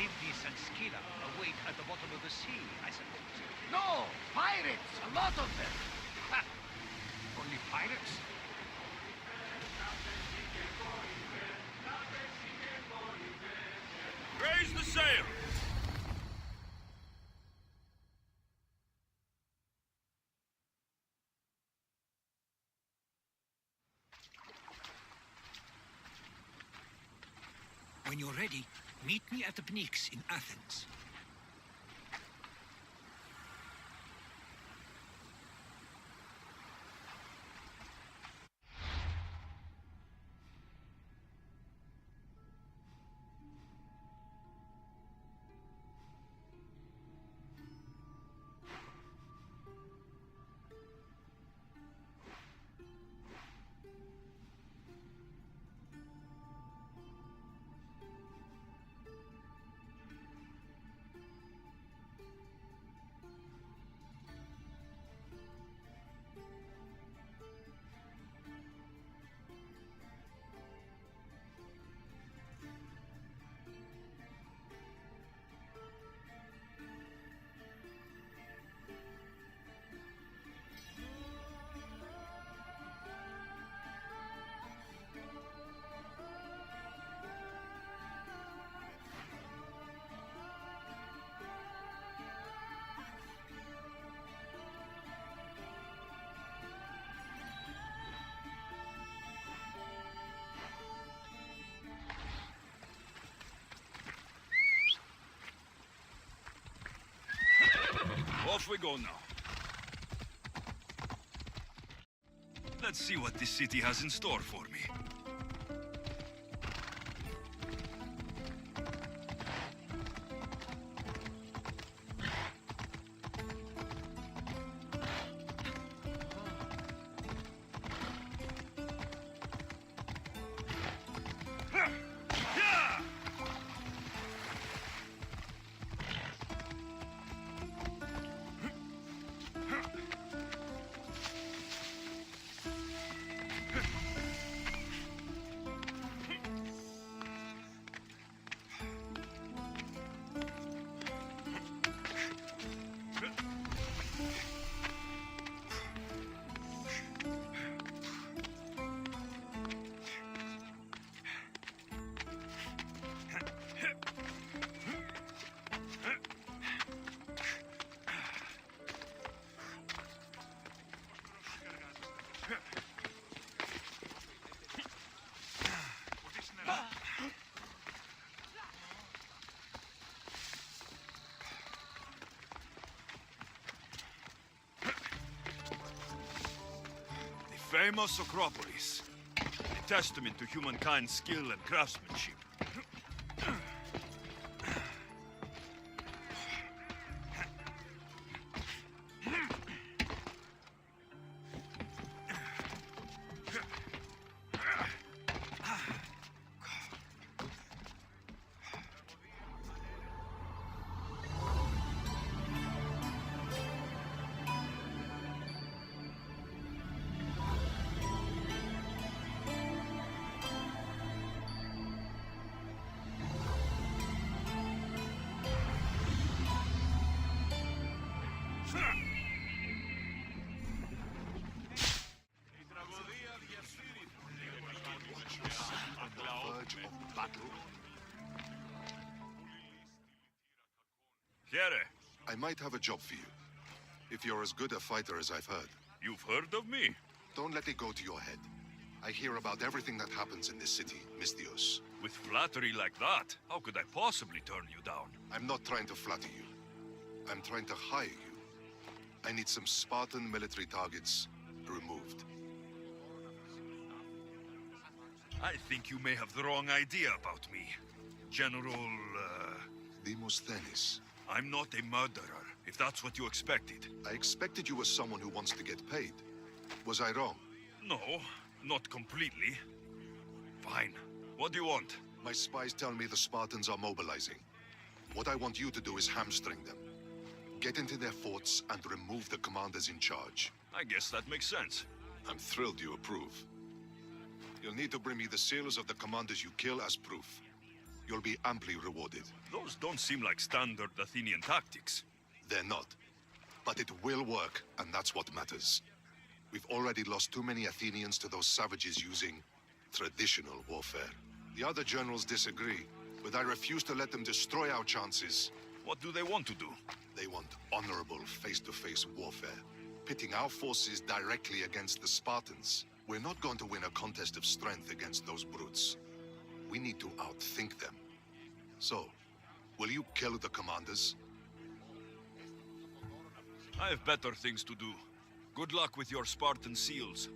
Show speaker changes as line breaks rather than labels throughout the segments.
Charybdis and Scylla await at the bottom of the sea, I suppose.
No! Pirates! A lot of them!
Ha! Only pirates?
Raise the sail!
When you're ready, meet me at the Pnyx in Athens.
Off we go now. Let's see what this city has in store for me. Famous Acropolis, a testament to humankind's skill and craftsmanship.
I might have a job for you, if you're as good a fighter as I've heard.
You've heard of me?
Don't let it go to your head. I hear about everything that happens in this city, Misthios.
With flattery like that, how could I possibly turn you down?
I'm not trying to flatter you. I'm trying to hire you. I need some Spartan military targets removed.
I think you may have the wrong idea about me. General,
Demosthenes.
I'm not a murderer, if that's what you expected.
I expected you were someone who wants to get paid. Was I wrong?
No, not completely. Fine. What do you want?
My spies tell me the Spartans are mobilizing. What I want you to do is hamstring them. Get into their forts and remove the commanders in charge.
I guess that makes sense.
I'm thrilled you approve. You'll need to bring me the sailors of the commanders you kill as proof. You'll be amply rewarded.
Those don't seem like standard Athenian tactics.
They're not. But it will work, and that's what matters. We've already lost too many Athenians to those savages using traditional warfare. The other generals disagree, but I refuse to let them destroy our chances.
What do they want to do?
They want honorable face-to-face warfare, pitting our forces directly against the Spartans. We're not going to win a contest of strength against those brutes. We need to outthink them. So, will you kill the commanders?
I have better things to do. Good luck with your Spartan seals.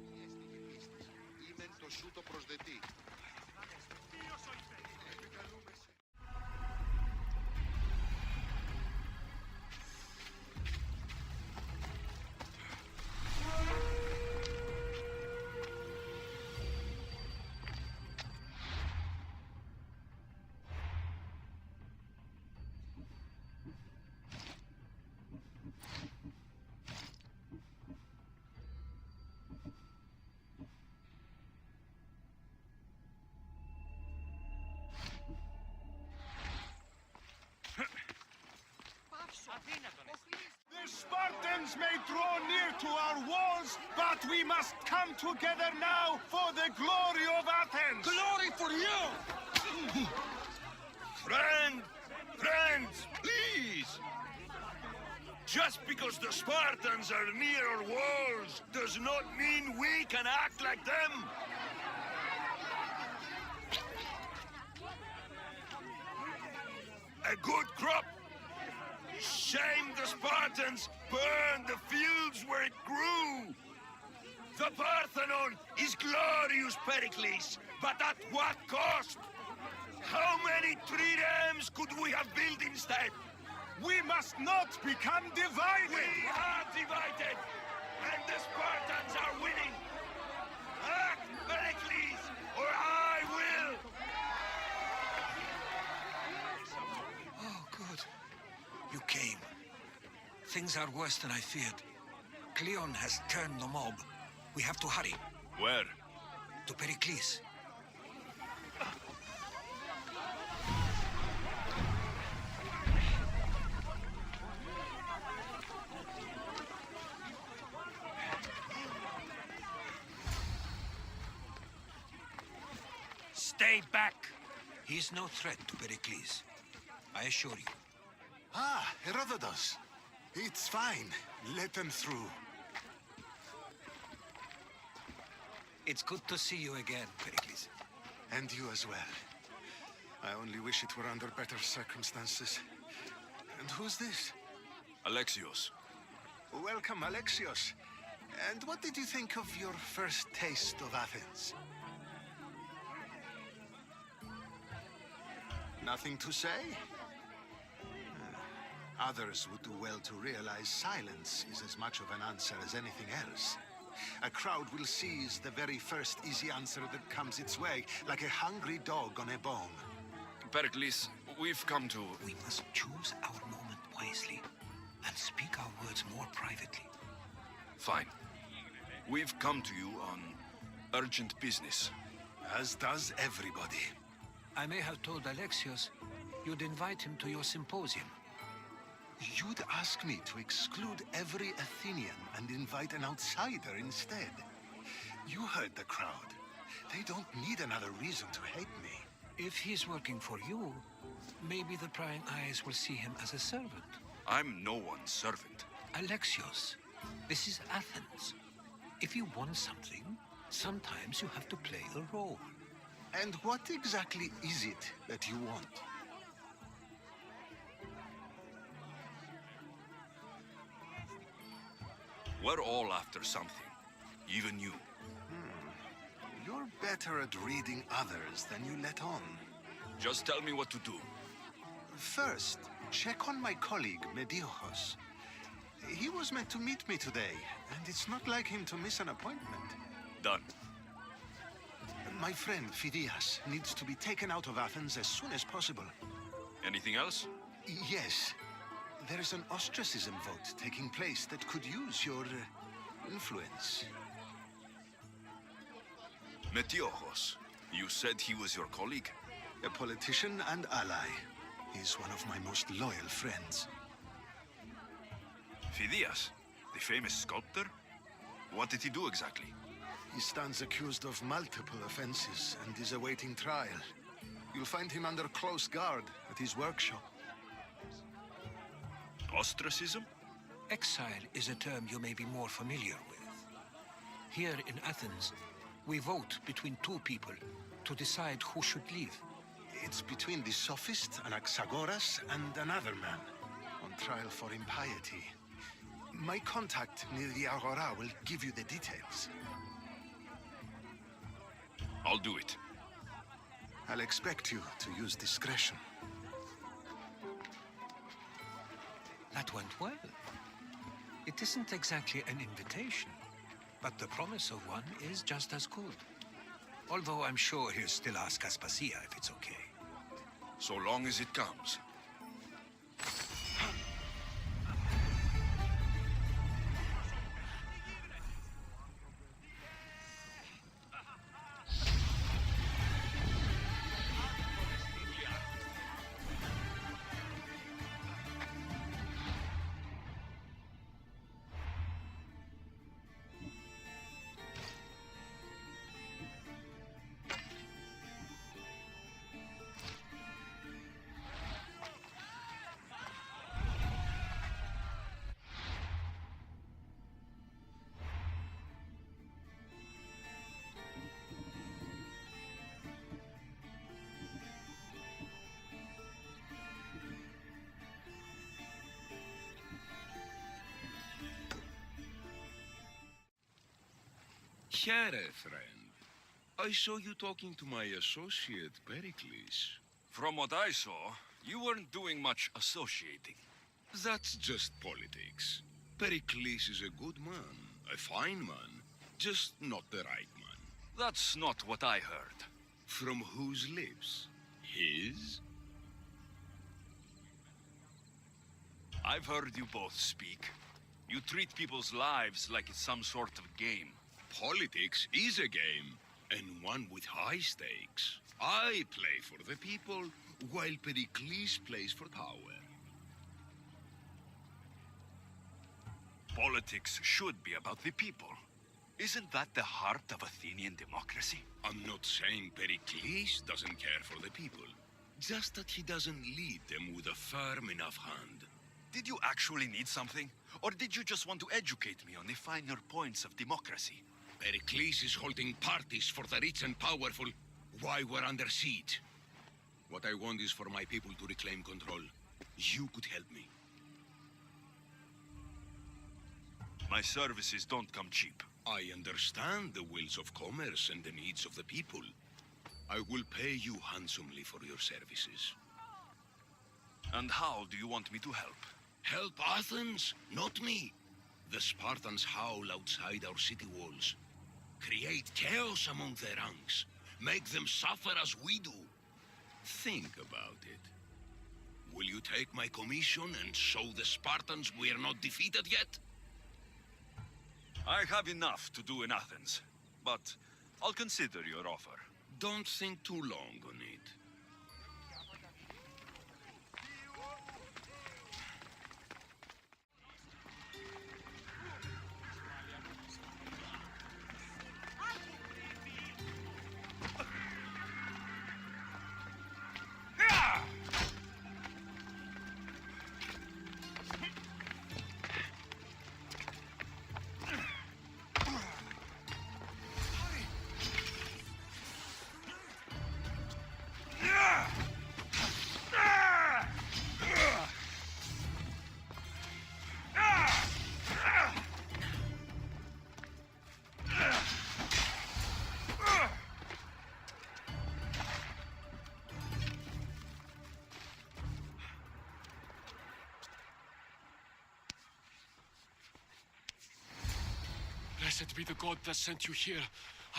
The Spartans may draw near to our walls, but we must come together now for the glory of Athens! Glory for you!
Friends, please! Just because the Spartans are near our walls does not mean we can act like them! A good crop! Shame the Spartans burned the fields where it grew! The Parthenon is glorious, Pericles, but at what cost? How many triremes could we have built instead?
We must not become divided!
We are divided, and the Spartans are winning! Act, Pericles, or I will!
Oh, good. You came. Things are worse than I feared. Cleon has turned the mob. We have to hurry.
Where?
To Pericles. Stay back! He's no threat to Pericles. I assure you.
Ah, Herodotus. It's fine. Let them through.
It's good to see you again, Pericles.
And you as well. I only wish it were under better circumstances. And who's this?
Alexios.
Welcome, Alexios. And what did you think of your first taste of Athens? Nothing to say? Others would do well to realize silence is as much of an answer as anything else. A crowd will seize the very first easy answer that comes its way, like a hungry dog on a bone.
Pericles, we've come to...
We must choose our moment wisely and speak our words more privately.
Fine. We've come to you on urgent business.
As does everybody.
I may have told Alexios you'd invite him to your symposium.
You'd ask me to exclude every Athenian and invite an outsider instead. You heard the crowd. They don't need another reason to hate me.
If he's working for you, maybe the prying eyes will see him as a servant.
I'm no one's servant.
Alexios, this is Athens. If you want something, sometimes you have to play a role.
And what exactly is it that you want?
We're all after something. Even you.
You're better at reading others than you let on.
Just tell me what to do.
First, check on my colleague, Mediochos. He was meant to meet me today, and it's not like him to miss an appointment.
Done.
My friend, Phidias, needs to be taken out of Athens as soon as possible.
Anything else?
Yes. There's an ostracism vote taking place that could use your influence.
Metiochos. You said he was your colleague?
A politician and ally. He's one of my most loyal friends.
Phidias, the famous sculptor? What did he do exactly?
He stands accused of multiple offenses and is awaiting trial. You'll find him under close guard at his workshop.
Ostracism?
Exile is a term you may be more familiar with. Here in Athens, we vote between two people to decide who should leave.
It's between the sophist, Anaxagoras, and another man, on trial for impiety. My contact near the Agora will give you the details.
I'll do it.
I'll expect you to use discretion.
That went well. It isn't exactly an invitation, but the promise of one is just as good. Although I'm sure he'll still ask Aspasia if it's okay.
So long as it comes. Here, friend. I saw you talking to my associate, Pericles. From what I saw, you weren't doing much associating. That's just politics. Pericles is a good man, a fine man, just not the right man. That's not what I heard. From whose lips? His? I've heard you both speak. You treat people's lives like it's some sort of game. Politics is a game, and one with high stakes. I play for the people, while Pericles plays for power. Politics should be about the people. Isn't that the heart of Athenian democracy? I'm not saying Pericles doesn't care for the people. Just that he doesn't lead them with a firm enough hand. Did you actually need something? Or did you just want to educate me on the finer points of democracy? Pericles is holding parties for the rich and powerful while we're under siege. What I want is for my people to reclaim control. You could help me. My services don't come cheap. I understand the wills of commerce and the needs of the people. I will pay you handsomely for your services. And how do you want me to help? Help Athens, not me. The Spartans howl outside our city walls. Create chaos among their ranks. Make them suffer as we do. Think about it. Will you take my commission and show the Spartans we are not defeated yet? I have enough to do in Athens, but I'll consider your offer. Don't think too long on it.
Blessed be the god that sent you here.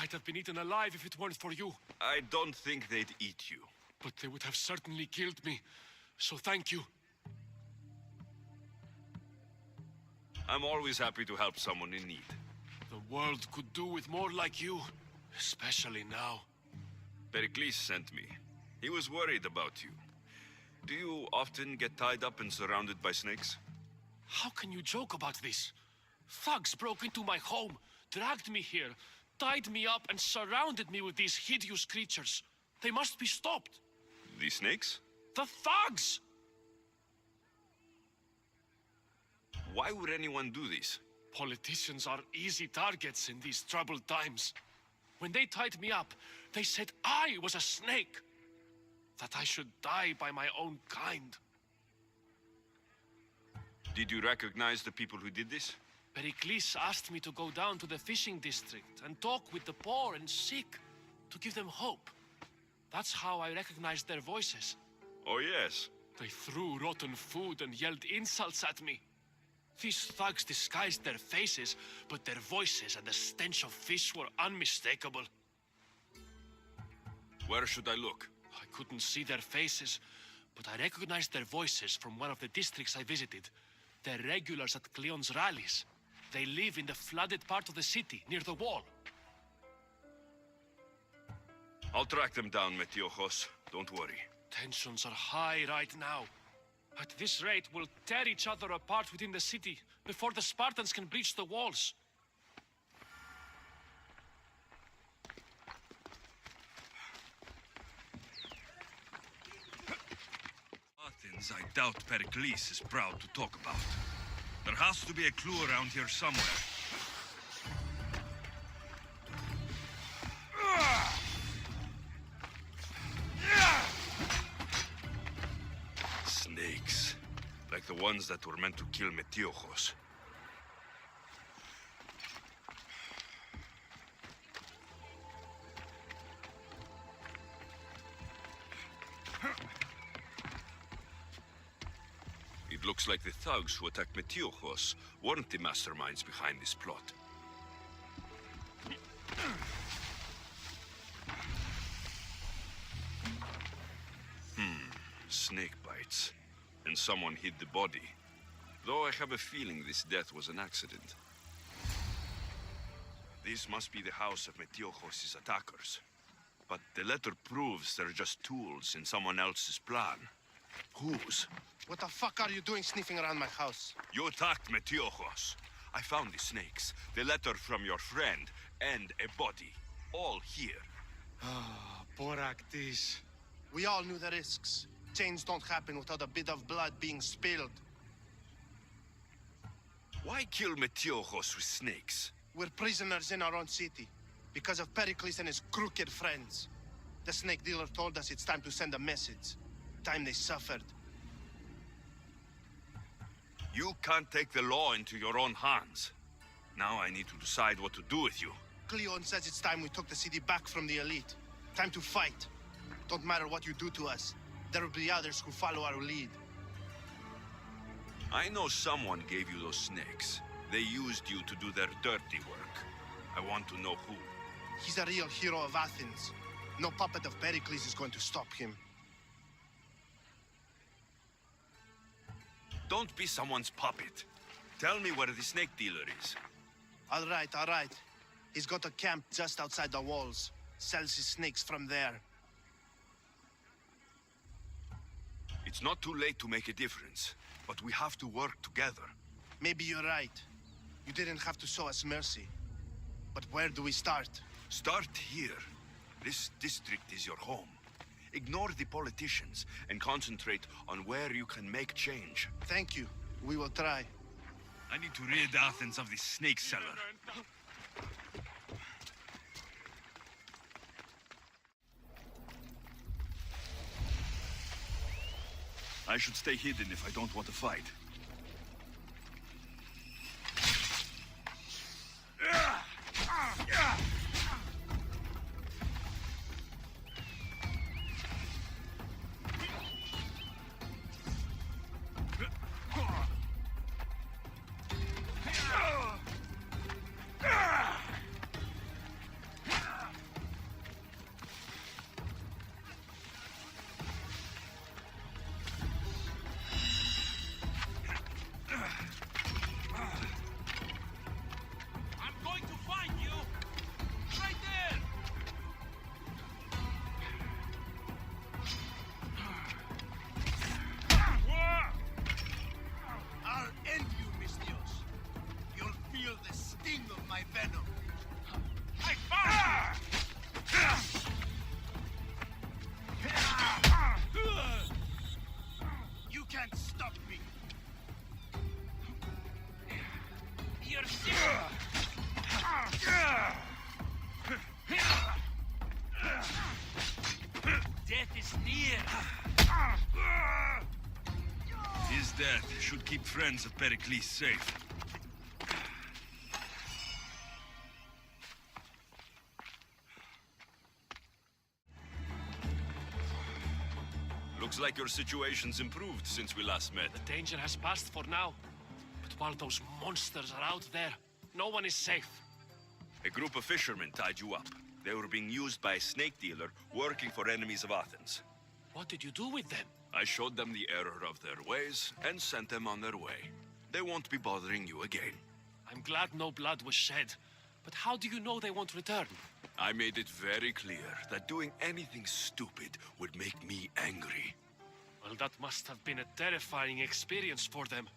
I'd have been eaten alive if it weren't for you.
I don't think they'd eat you.
But they would have certainly killed me. So thank you.
I'm always happy to help someone in need.
The world could do with more like you. Especially now.
Pericles sent me. He was worried about you. Do you often get tied up and surrounded by snakes?
How can you joke about this? Thugs broke into my home, dragged me here, tied me up and surrounded me with these hideous creatures. They must be stopped.
The snakes?
The thugs!
Why would anyone do this?
Politicians are easy targets in these troubled times. When they tied me up, they said I was a snake. That I should die by my own kind.
Did you recognize the people who did this?
Pericles asked me to go down to the fishing district and talk with the poor and sick, to give them hope. That's how I recognized their voices.
Oh, yes.
They threw rotten food and yelled insults at me. These thugs disguised their faces, but their voices and the stench of fish were unmistakable.
Where should I look?
I couldn't see their faces, but I recognized their voices from one of the districts I visited. They're regulars at Cleon's rallies. They live in the flooded part of the city, near the wall.
I'll track them down, Metiochos. Don't worry.
Tensions are high right now. At this rate, we'll tear each other apart within the city before the Spartans can breach the walls.
Athens, I doubt Pericles is proud to talk about. There has to be a clue around here somewhere. Snakes. Like the ones that were meant to kill Metiochos. It looks like the thugs who attacked Metiochos weren't the masterminds behind this plot. Snake bites. And someone hid the body. Though I have a feeling this death was an accident. This must be the house of Metiochos' attackers. But the letter proves they're just tools in someone else's plan. Whose?
What the fuck are you doing sniffing around my house?
You attacked Metiochos. I found the snakes, the letter from your friend, and a body. All here.
Ah, poor Actis. We all knew the risks. Change don't happen without a bit of blood being spilled.
Why kill Metiochos with snakes?
We're prisoners in our own city, because of Pericles and his crooked friends. The snake dealer told us it's time to send a message. Time they suffered.
You can't take the law into your own hands. Now I need to decide what to do with you.
Cleon says it's time we took the city back from the elite. Time to fight. Don't matter what you do to us. There will be others who follow our lead.
I know someone gave you those snakes. They used you to do their dirty work. I want to know who.
He's a real hero of Athens. No puppet of Pericles is going to stop him.
Don't be someone's puppet. Tell me where the snake dealer is.
All right. He's got a camp just outside the walls. Sells his snakes from there.
It's not too late to make a difference, but we have to work together.
Maybe you're right. You didn't have to show us mercy. But where do we start?
Start here. This district is your home. Ignore the politicians and concentrate on where you can make change.
Thank you. We will try.
I need to rid Athens of this snake seller. I should stay hidden if I don't want to fight.
can't stop me!
You're sick! Death is near!
His death should keep friends of Pericles safe. Looks like your situation's improved since we last met.
The danger has passed for now. But while those monsters are out there, no one is safe.
A group of fishermen tied you up. They were being used by a snake dealer working for enemies of Athens.
What did you do with them?
I showed them the error of their ways and sent them on their way. They won't be bothering you again.
I'm glad no blood was shed. But how do you know they won't return?
I made it very clear that doing anything stupid would make me angry.
Well, that must have been a terrifying experience for them.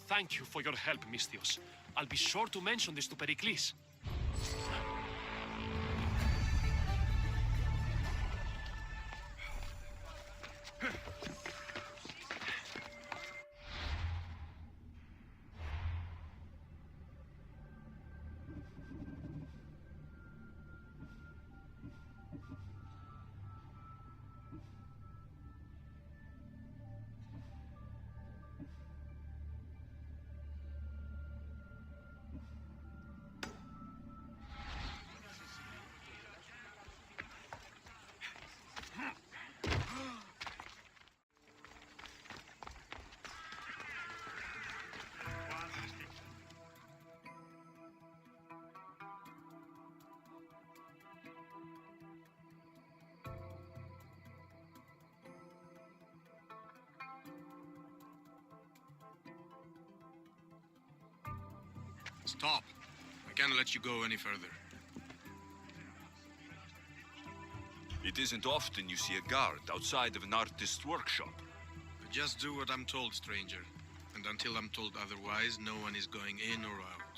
Thank you for your help, Misthios. I'll be sure to mention this to Pericles.
Stop. I can't let you go any further.
It isn't often you see a guard outside of an artist's workshop.
But just do what I'm told, stranger. And until I'm told otherwise, no one is going in or out.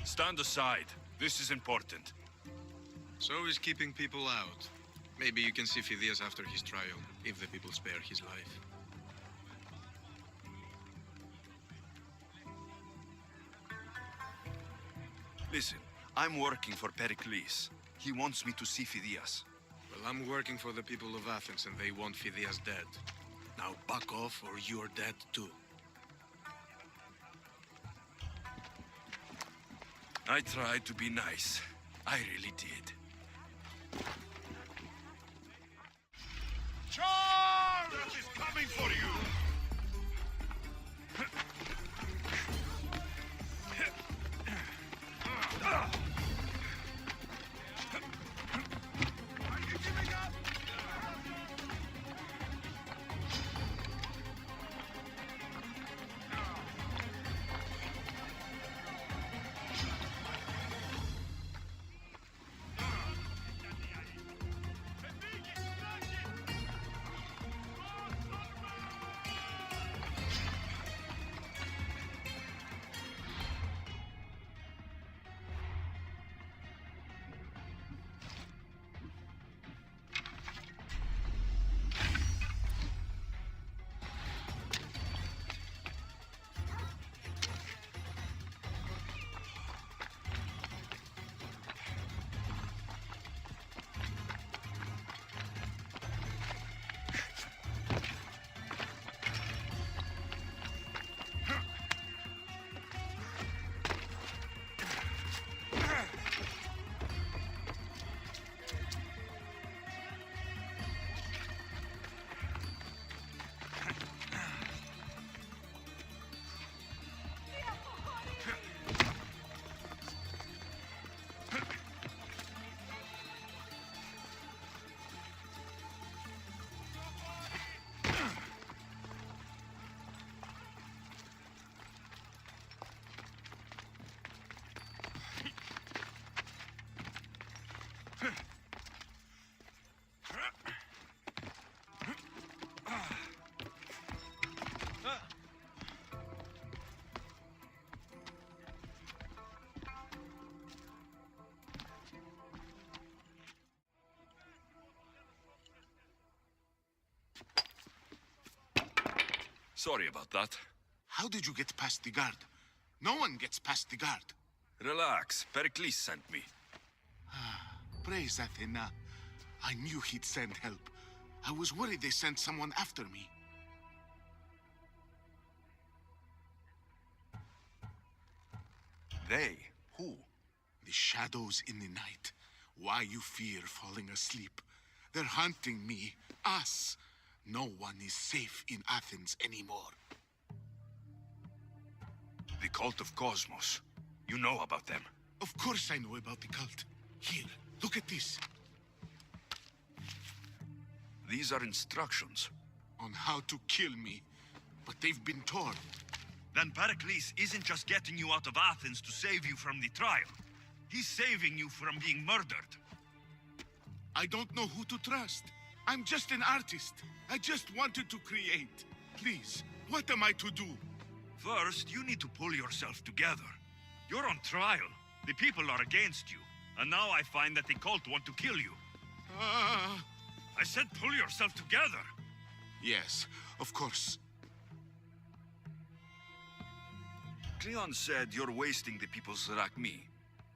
Stand aside. This is important.
So is keeping people out. Maybe you can see Phidias after his trial, if the people spare his life.
Listen, I'm working for Pericles. He wants me to see Phidias.
Well, I'm working for the people of Athens, and they want Phidias dead. Now back off, or you're dead too.
I tried to be nice. I really did.
Charge! Death is coming for you! Are you giving up?
Sorry about that.
How did you get past the guard? No one gets past the guard.
Relax. Pericles sent me.
Praise Athena. I knew he'd send help. I was worried they sent someone after me.
They? Who?
The shadows in the night. Why you fear falling asleep. They're hunting me. Us. No one is safe in Athens anymore.
The cult of Cosmos. You know about them.
Of course I know about the cult. Here, look at this.
These are instructions.
On how to kill me. But they've been torn.
Then Pericles isn't just getting you out of Athens to save you from the trial. He's saving you from being murdered.
I don't know who to trust. I'm just an artist. I just wanted to create. Please, what am I to do?
First, you need to pull yourself together. You're on trial. The people are against you. And now I find that the cult want to kill you. I said pull yourself together.
Yes, of course.
Cleon said you're wasting the people's Zrakmi.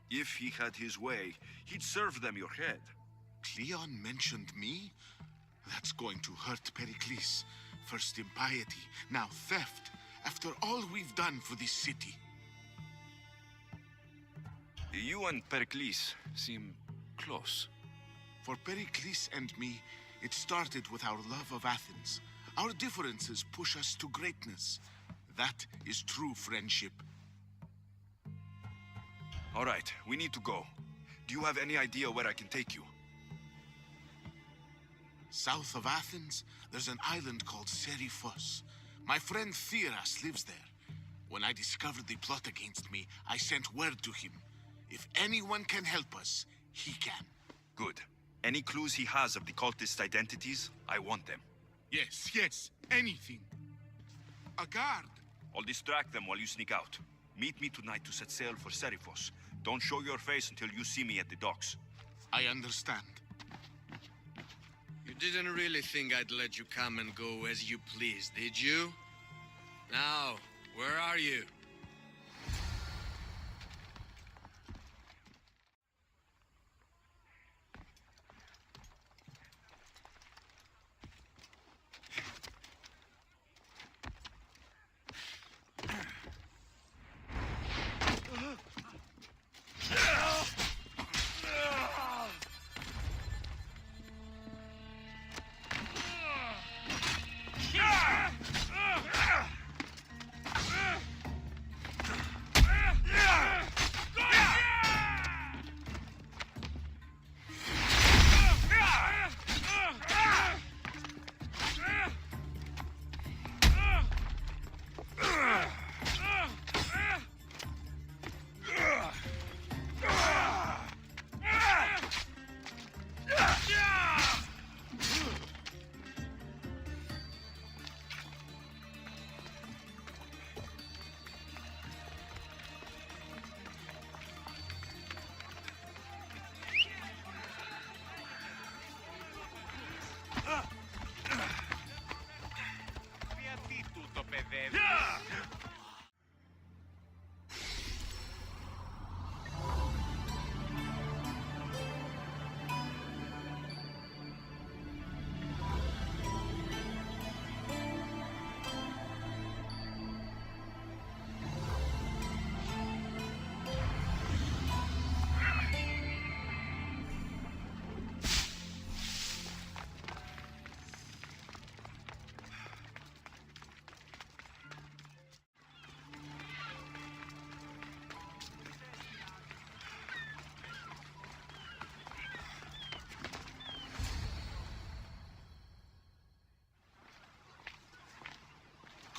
If he had his way, he'd serve them your head.
Cleon mentioned me? That's going to hurt Pericles. First impiety, now theft. After all we've done for this city.
You and Pericles seem close.
For Pericles and me, it started with our love of Athens. Our differences push us to greatness. That is true friendship.
All right, we need to go. Do you have any idea where I can take you?
South of Athens, there's an island called Seriphos. My friend Theras lives there. When I discovered the plot against me, I sent word to him. If anyone can help us, he can.
Good. Any clues he has of the cultist identities, I want them.
Yes, anything. A guard.
I'll distract them while you sneak out. Meet me tonight to set sail for Seriphos. Don't show your face until you see me at the docks.
I understand.
You didn't really think I'd let you come and go as you please, did you? Now, where are you?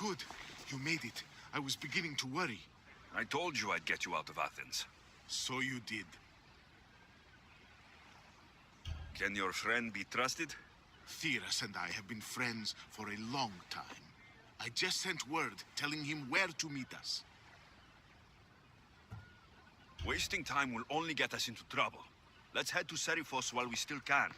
Good. You made it. I was beginning to worry.
I told you I'd get you out of Athens.
So you did.
Can your friend be trusted?
Theras and I have been friends for a long time. I just sent word telling him where to meet us.
Wasting time will only get us into trouble. Let's head to Seriphos while we still can.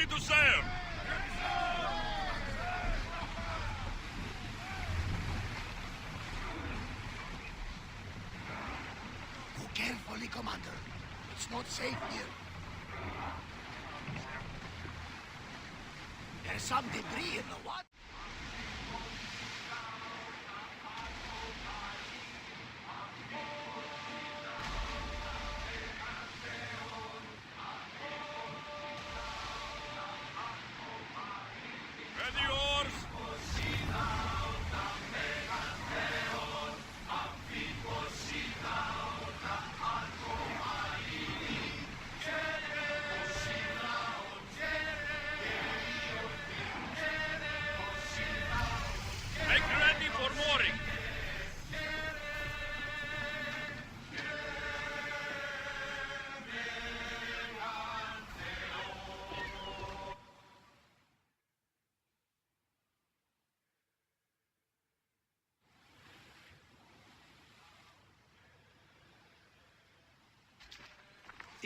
ready to serve!
Go carefully, Commander. It's not safe here. There's some debris in the water.
Ready yours! Make ready for mooring!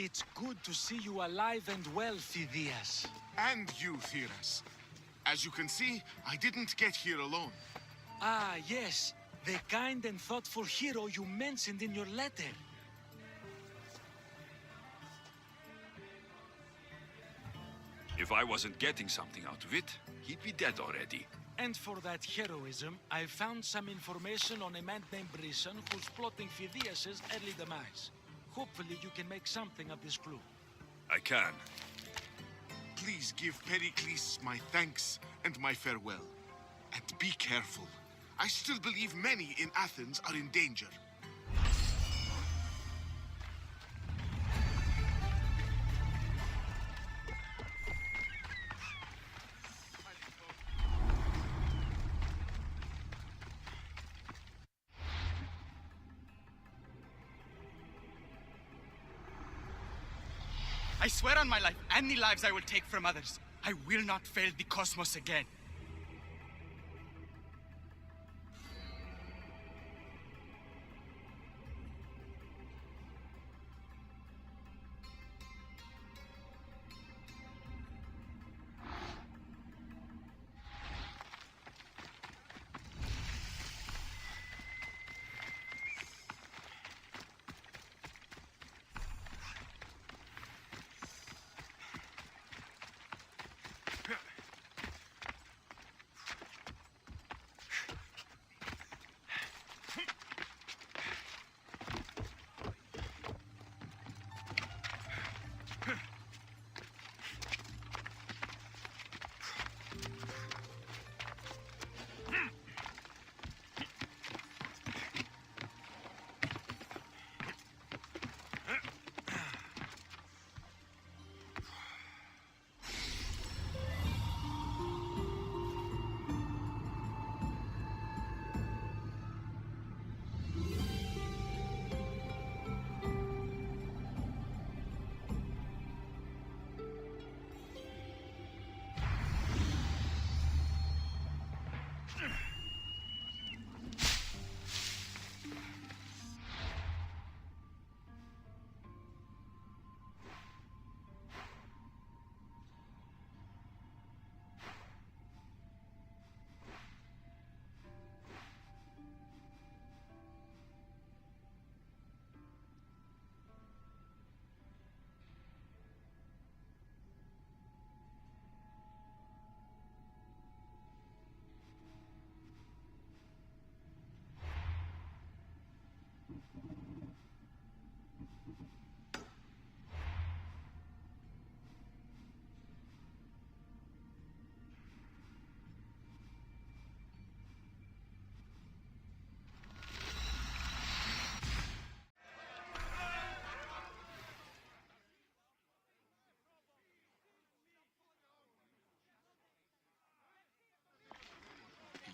It's good to see you alive and well, Phidias.
And you, Theras. As you can see, I didn't get here alone.
Ah, yes. The kind and thoughtful hero you mentioned in your letter.
If I wasn't getting something out of it, he'd be dead already.
And for that heroism, I found some information on a man named Brisson who's plotting Phidias' early demise. Hopefully you can make something of this clue.
I can.
Please give Pericles my thanks and my farewell. And be careful. I still believe many in Athens are in danger.
I swear on my life and the lives I will take from others, I will not fail the cosmos again.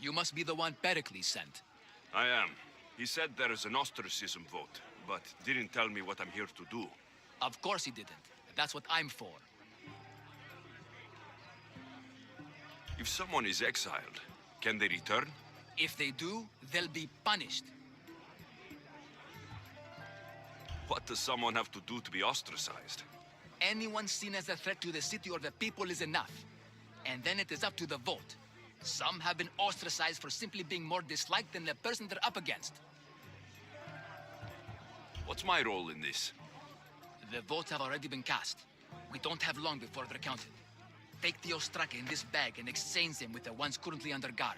You must be the one Pericles sent.
I am. He said there is an ostracism vote, but didn't tell me what I'm here to do.
Of course he didn't. That's what I'm for.
If someone is exiled, can they return?
If they do, they'll be punished.
What does someone have to do to be ostracized?
anyone seen as a threat to the city or the people is enough. And then it is up to the vote. Some have been ostracized for simply being more disliked than the person they're up against.
What's my role in this?
The votes have already been cast. We don't have long before they're counted. Take the ostraka in this bag and exchange them with the ones currently under guard.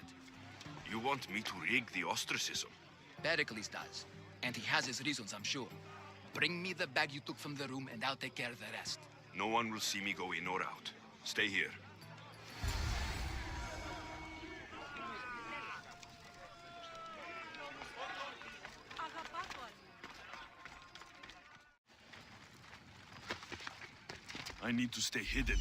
You want me to rig the ostracism?
Pericles does. And he has his reasons, I'm sure. Bring me the bag you took from the room and I'll take care of the rest.
No one will see me go in or out. Stay here. I need to stay hidden.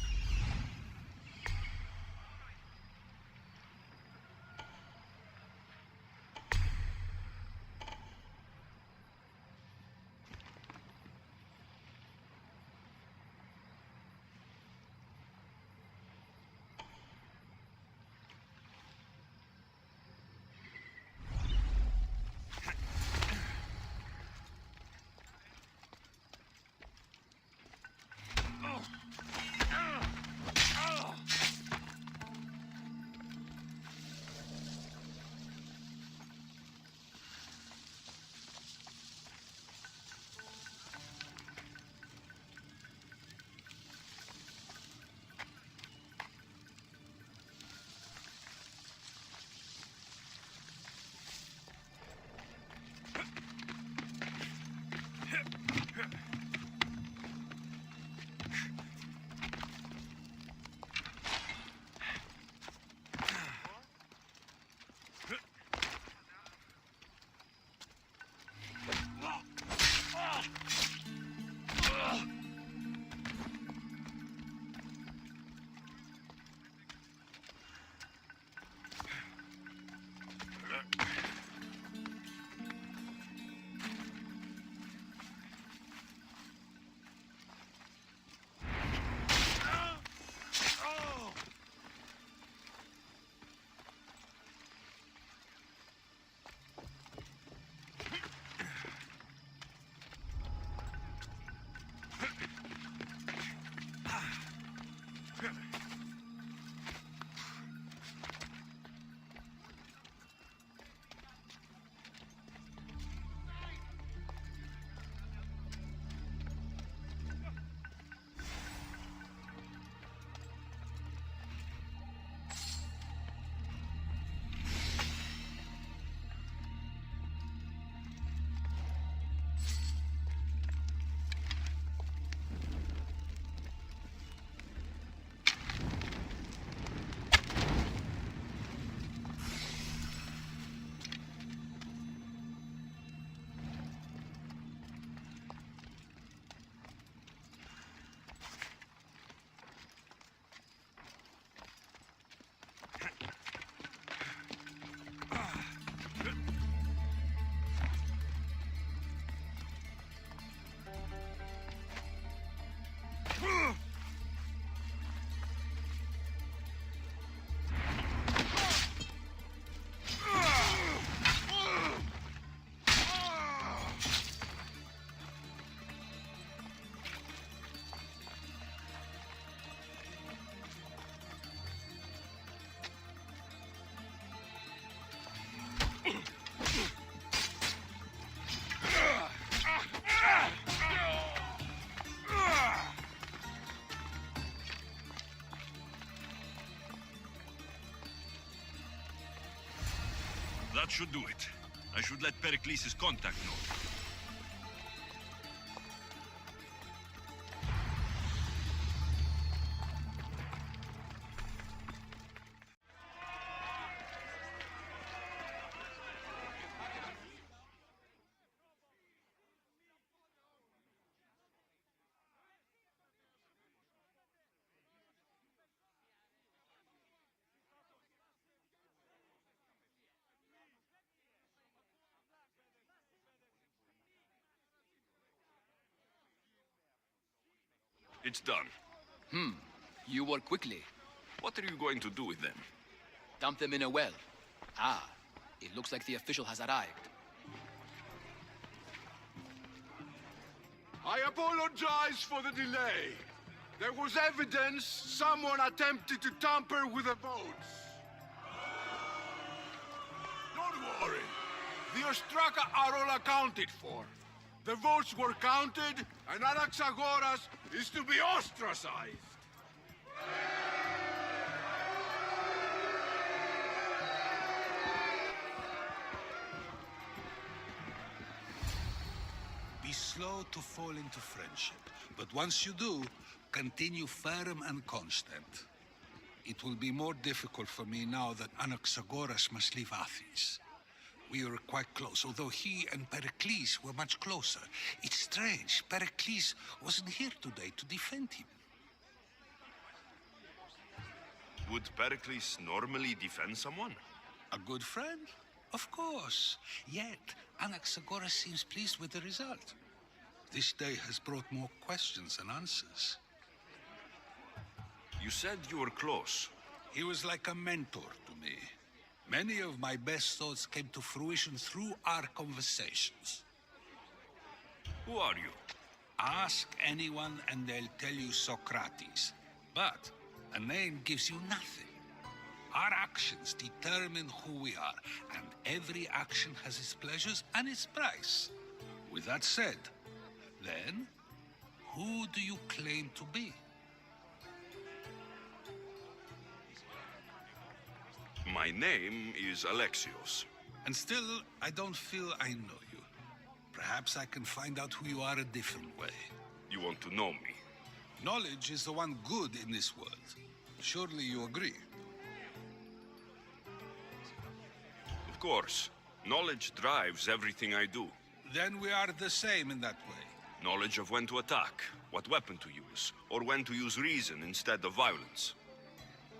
That should do it. I should let Pericles' contact know. It's done.
You work quickly.
What are you going to do with them?
Dump them in a well. Ah, it looks like the official has arrived.
I apologize for the delay. There was evidence someone attempted to tamper with the votes. Don't worry. The Ostraka are all accounted for. The votes were counted, and Anaxagoras is to be ostracized.
Be slow to fall into friendship, but once you do, continue firm and constant. It will be more difficult for me now that Anaxagoras must leave Athens. We were quite close, although he and Pericles were much closer. It's strange, Pericles wasn't here today to defend him.
Would Pericles normally defend someone?
A good friend? Of course. Yet, Anaxagoras seems pleased with the result. This day has brought more questions than answers.
You said you were close.
He was like a mentor to me. Many of my best thoughts came to fruition through our conversations.
Who are you?
Ask anyone and they'll tell you Socrates. But a name gives you nothing. Our actions determine who we are, and every action has its pleasures and its price. With that said, then, who do you claim to be?
My name is Alexios.
And still, I don't feel I know you. Perhaps I can find out who you are a different way.
You want to know me?
Knowledge is the one good in this world. Surely you agree?
Of course. Knowledge drives everything I do.
Then we are the same in that way.
Knowledge of when to attack, what weapon to use, or when to use reason instead of violence.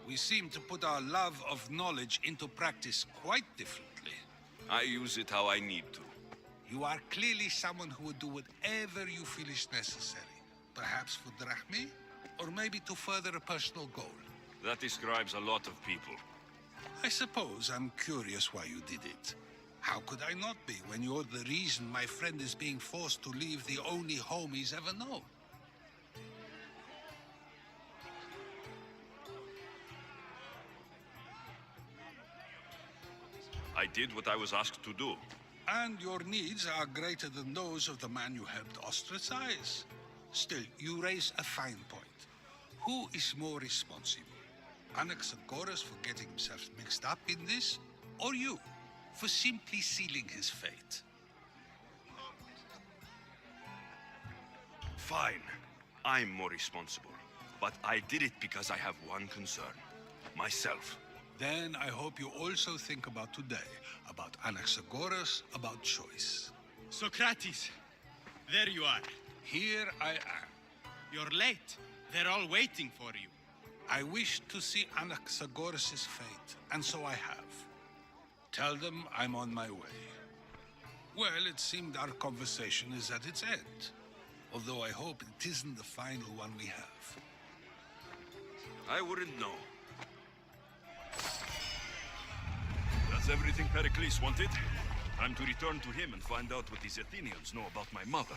We seem to put our love of knowledge into practice quite differently.
I use it how I need to.
You are clearly someone who would do whatever you feel is necessary. Perhaps for drachmae, or maybe to further a personal goal.
That describes a lot of people.
I suppose I'm curious why you did it. How could I not be when you're the reason my friend is being forced to leave the only home he's ever known?
I did what I was asked to do.
And your needs are greater than those of the man you helped ostracize. Still, you raise a fine point. Who is more responsible? Anaxagoras for getting himself mixed up in this, or you for simply sealing his fate?
Fine. I'm more responsible. But I did it because I have one concern. Myself.
Then I hope you also think about today, about Anaxagoras, about choice.
Socrates, there you are.
Here I am.
You're late. They're all waiting for you.
I wish to see Anaxagoras' fate, and so I have. Tell them I'm on my way. Well, it seemed our conversation is at its end. Although I hope it isn't the final one we have.
I wouldn't know. That's everything Pericles wanted. Time to return to him and find out what these Athenians know about my mother.